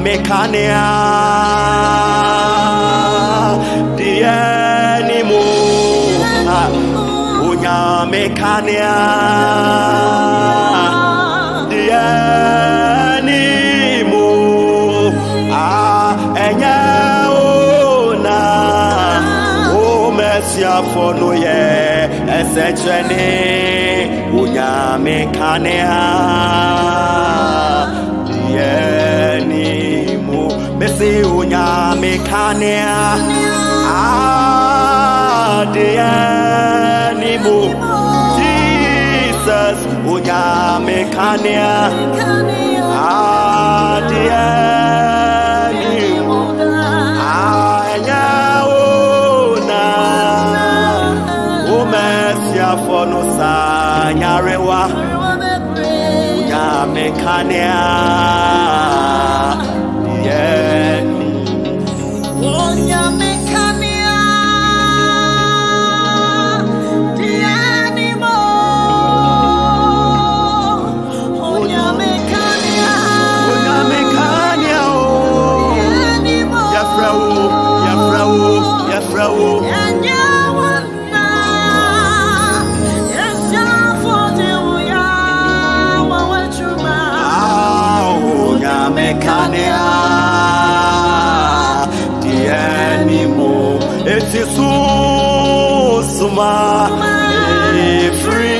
Mekania the animal Unya Mekania the animal Enya ona O Messia for no ye Essentially Unya Mekania Messi unya mekania the animal Jesus unya mekania the animal ona o Messia for no sanyarewa unya mekania It's so free.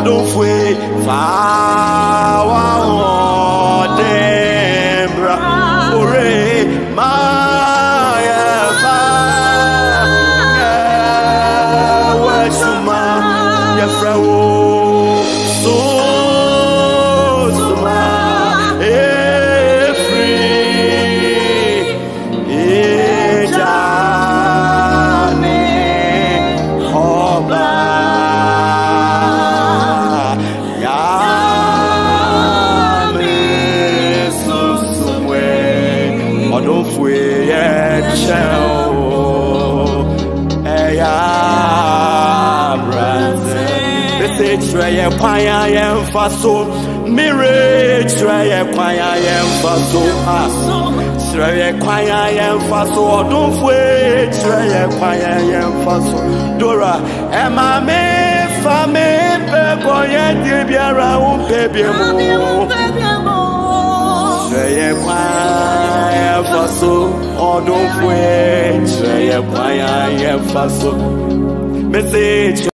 don't wait, far dembra, ore, my washuma, your friend, so Try kwaya yemfaso mire try kwaya yemfaso try kwaya yemfaso odunfwe try kwaya yemfaso dora ema me fa me be boye die biara wo bebe mo try kwaya yemfaso odunfwe try kwaya yemfaso message